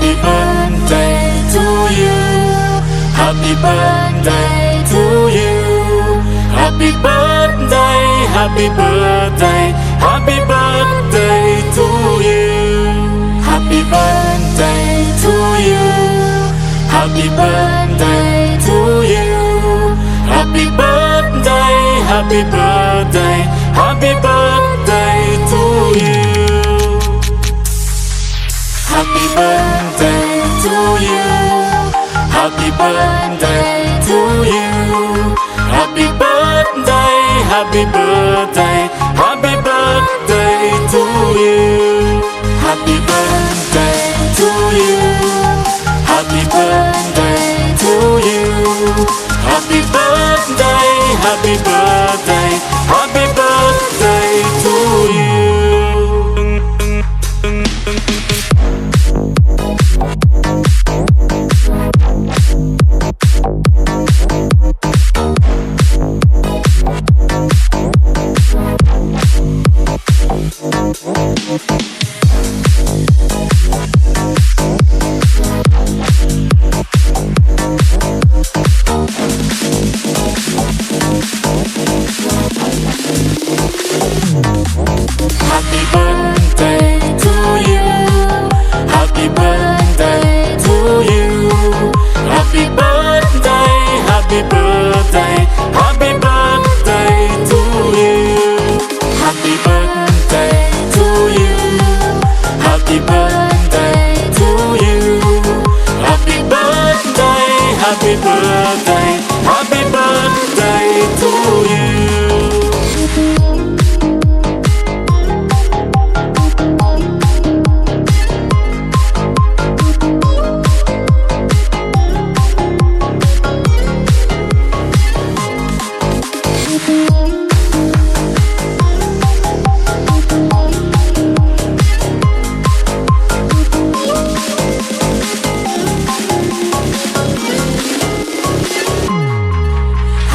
Happy birthday to you. Happy birthday to you. Happy birthday, happy birthday, happy birthday to you. Happy birthday to you. Happy birthday to you. Happy birthday, happy birthday, happy birthday to you. Happy birthday to you. Happy birthday to you. Happy birthday, happy birthday, happy birthday to you. Happy birthday to you. Happy birthday to you. Happy birthday, happy birthday, happy birthday to you. Happy birthday to you. Happy birthday to you. Happy birthday, happy birthday, happy birthday to you. Happy birthday to you. Happy birthday to you. Happy birthday, happy birthday, happy birthday to you.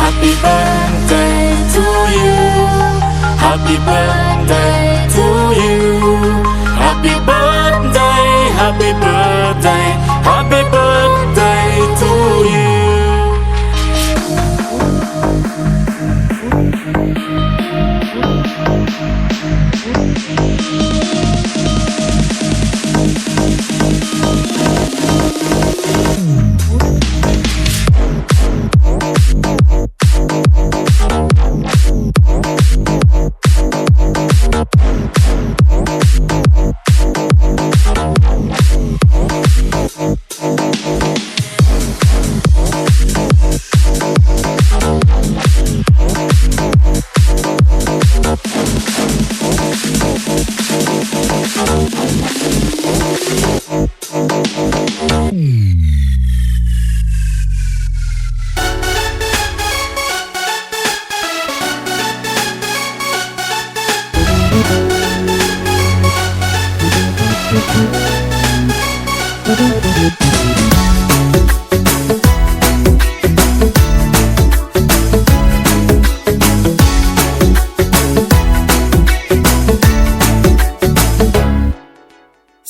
Happy birthday to you. Happy birthday to you. Happy birthday, happy birthday, happy birthday to you.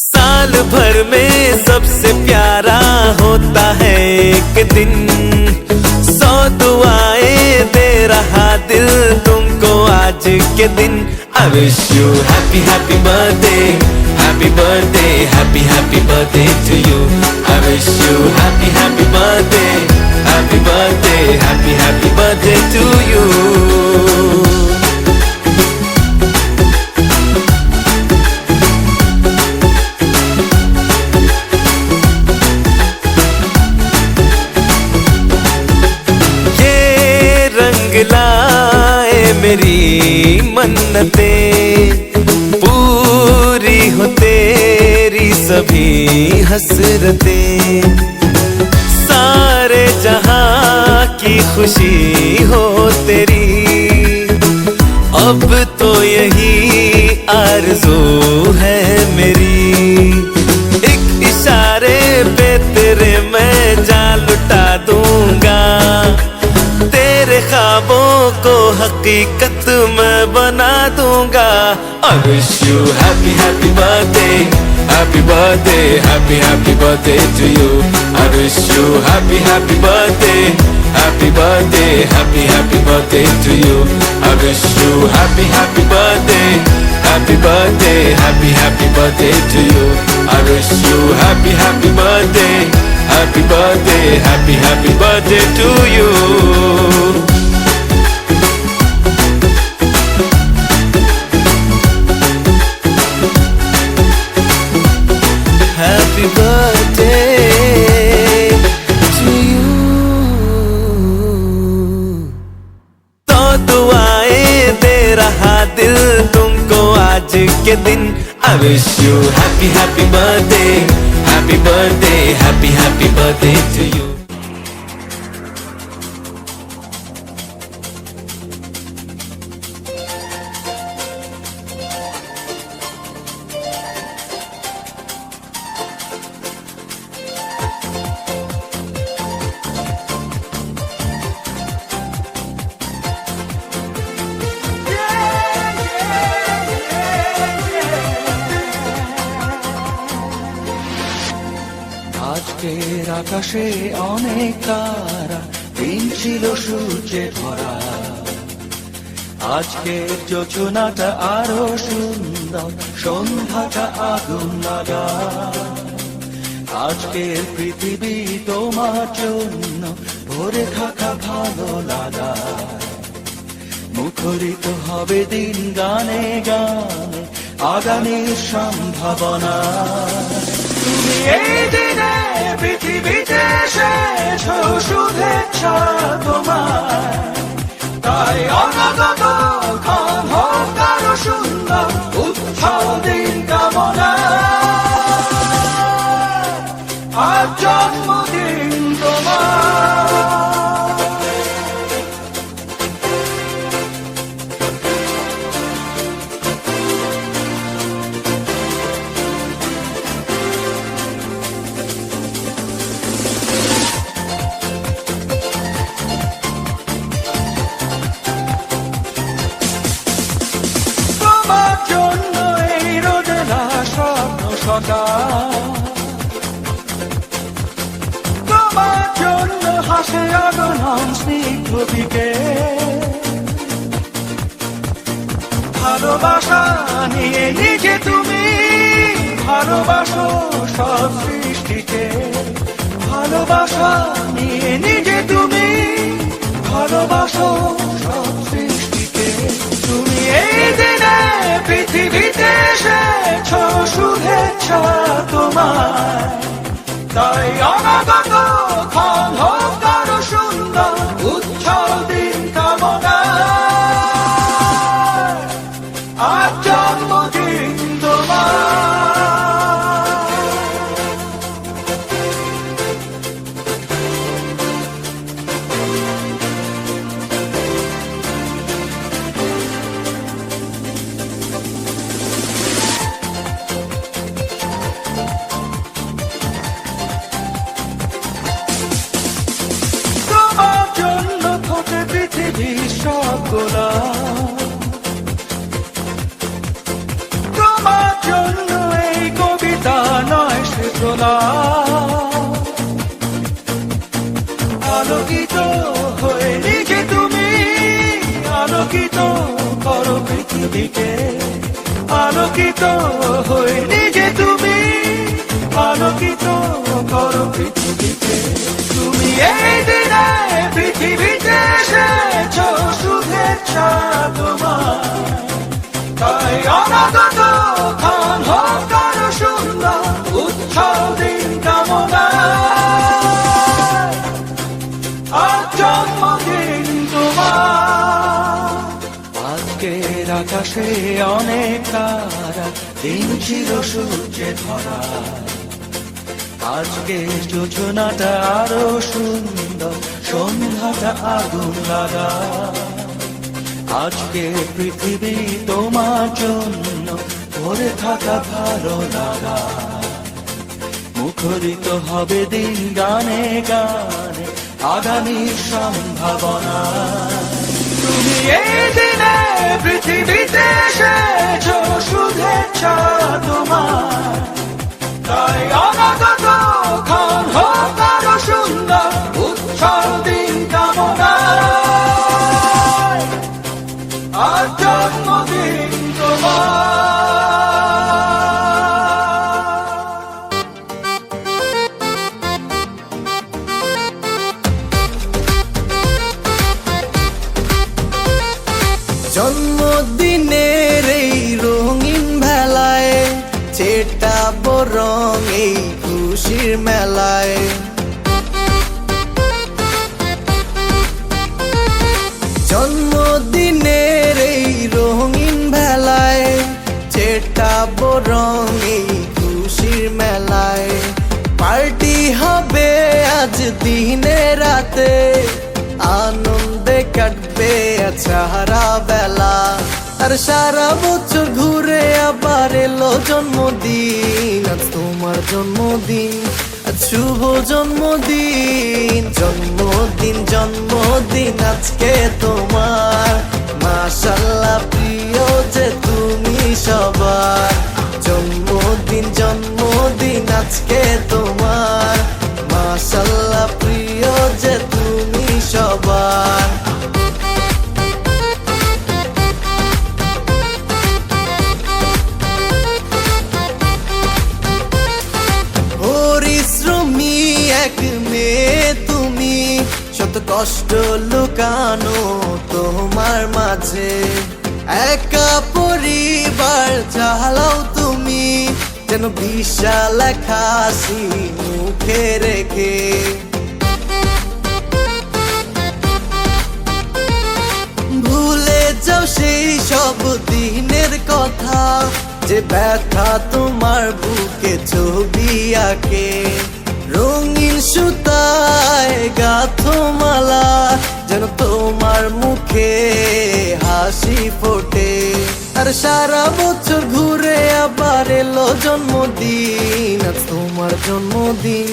साल भर में सबसे प्यारा होता है एक दिन, 100 दुआएं दे रहा दिल तुमको आज के दिन। I wish you happy happy birthday, happy birthday, happy happy birthday to you. I wish you happy happy birthday, happy birthday, happy happy birthday to you. लाए मेरी मन्नतें, पूरी हो तेरी सभी हसरतें, सारे जहां की खुशी हो तेरी, अब तो यही आरज़ू है मेरी। एक इशारे पे तेरे मैं जान लुटा दूंगा, तेरे ख्वाबों को हकीकत मैं बना दूंगा। I wish you happy happy birthday, happy birthday, happy birthday to you. I wish you happy birthday, happy birthday, happy birthday to you. I wish you happy birthday, happy birthday, happy birthday to you. I wish you happy birthday, happy birthday, happy birthday to you. Happy birthday to you. तो दुआएं दे रहा दिल तुमको आज के दिन. I wish you happy birthday, happy birthday, happy birthday to you. আজকের আকাশে অনেক তারা, দিন ছিল সূর্যে ভরা। আজকের যোজনাটা আরো সুন্দর, সন্ধ্যাটা আগুন লাগা। আজকের পৃথিবী তোমার জন্য ভরে থাকা ভালো লাগা। মুখরিত হবে দিন গানে গানে, আগামীর সম্ভাবনা। তুমি এই দিনে পৃথিবীতে এসেছ, শুভেচ্ছা তোমার। তাই অনাগত ক্ষণ হোক আরো সুন্দর, উৎসব দিন কামনা। আজ জন্মদিন তোমার। তোমার জন্য হাসে আগমন স্নিগ্ধ বিকেল। ভালোবাসা নিয়ে নিজে তুমি ভালোবাসো সব সৃষ্টিকে। ভালোবাসা নিয়ে নিজে তুমি ভালোবাসো সব সৃষ্টিকে। তুমি এই দিনে পৃথিবীতে এসেছ, শুভেচ্ছা তোমার। তাই অনাগত ক্ষণ হোক আরো সুন্দর, উৎসব দিন কামনা। আজ জন্মদিন তোমার। তোমার জন্য এই কবিতা নয় সে তোলা। আলোকিত হয়ে নিজে তুমি আলোকিত করো পৃথিবীকে। আলোকিত হয়ে নিজে তুমি আলোকিত করো পৃথিবীকে। তুমি এই দিনে পৃথিবীতে এসেছ, শুভেচ্ছা তোমার। তাই অনাগত ক্ষণ হোক আরো সুন্দর, উৎসব দিন কামনা। আজ জন্মদিন তোমার। আজকের আকাশে অনেক তারা, দিন ছিল সূর্যে ভরা। আজকে যোজনাটা আরো সুন্দর, সন্ধ্যাটা আগুন লাগা। আজকে পৃথিবী তোমার জন্য ভরে থাকা ভালো লাগা। মুখরিত হবে দিন গানে গানে, আগামীর সম্ভাবনা। তুমি এই দিনে পৃথিবীতে এসেছ, শুভেচ্ছা তোমার। তাই অনাগত ক্ষণ হোক আরো সুন্দর উৎসব দিন কামনায় আর জন্মদিন তোমার। জন্মদিনের এই রঙিন ভেলায় ছেটাবো রং এই খুশির মেলায়। জন্মদিনের এই রঙিন ভেলায় ছেটাবো রং এই খুশির মেলায়। পার্টি হবে আজ দিনে রাতে, আনন্দে কাটবে সারা বেলা। আর সারা বছর ঘুরে আবার এলো জন্মদিন, আজ তোমার জন্মদিন, আজ শুভ জন্মদিন। জন্মদিন জন্মদিন আজকে তোমার, মাশাআল্লাহ প্রিয় যে তুমি সবার। জন্মদিন জন্মদিন আজকে তোমার, মাশাআল্লাহ প্রিয় যে তুমি সবার। পরিশ্রমী এক মেয়ে তুমি, শত কষ্ট লুকানো তোমার মাঝে। একা পরিবার চালাও তুমি, যেন বিশাল এক হাসি মুখে রেখে। ভুলে যাও সেই সব দিনের কথা, যে ব্যথা তোমার বুকে ছবি আঁকে। রঙিন সুতায় গাঁথো মালা, যেন তোমার মুখে হাসি ফোটে। আর সারা বছর ঘুরে আবার এলো জন্মদিন, আজ তোমার জন্মদিন।